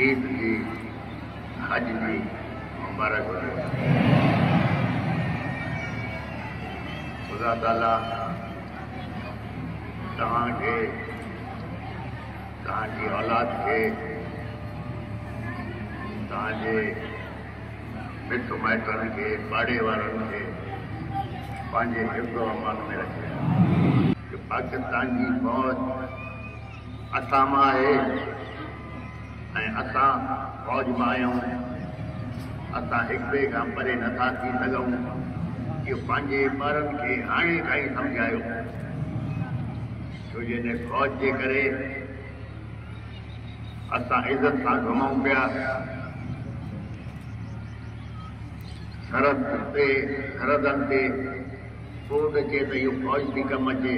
ईद जी हज जी मुबारक हुजे। खुदा ताला तव्हांखे तव्हांजी औलाद खे तव्हांजे मिट माइटनि खे पाड़े वारनि खे पंहिंजे हिफ़्ज़ व अमान में रखे। पाकिस्तान जी फ़ौज असां मां आहे ऐं असां फ़ौज मां आहियूं। असां हिक ॿिए खां परे नथा थी सघूं। इहो पंहिंजे ॿारनि खे हाणे खां ई सम्झायो, छो जो हिन फ़ौज जे करे असां इज़त सां घुमूं पिया। सरहदनि ते कोड अचे त इहो फ़ौज थी कमु अचे,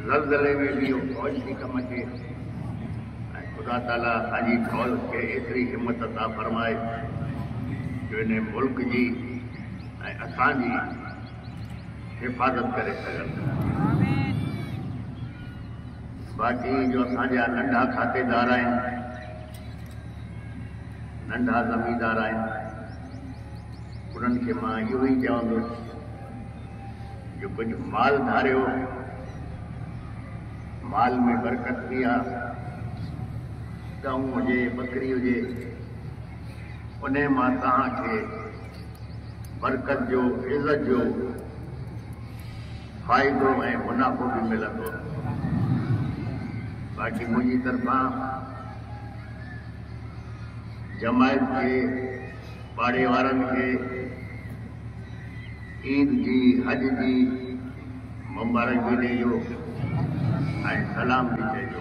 ज़लज़ले में भी इहो फ़ौज थी कमु अचे। ऐं ख़ुदा ताला असांजी फ़ौज खे एतिरी हिमत अता फरमाए जो हिन मुल्क जी ऐं असांजी हिफ़ाज़त करे सघनि। बाक़ी जो असांजा नंढा खातेदार आहिनि, नंढा ज़मींदार आहिनि, उन्हनि खे मां इहो ई चवंदुसि जो कुझु माल धारियो, माल में बरकत बि आहे। गऊं हुजे, बकरी हुजे, उन मां तव्हांखे बरकत जो, इज़त जो फ़ाइदो ऐं मुनाफ़ो बि मिलंदो। बाक़ी मुंहिंजी तरफ़ां जमायत खे, पाड़े वारनि खे ईद जी हज जी मुबारक बि ॾिजो ऐं सलाम बि चइजो।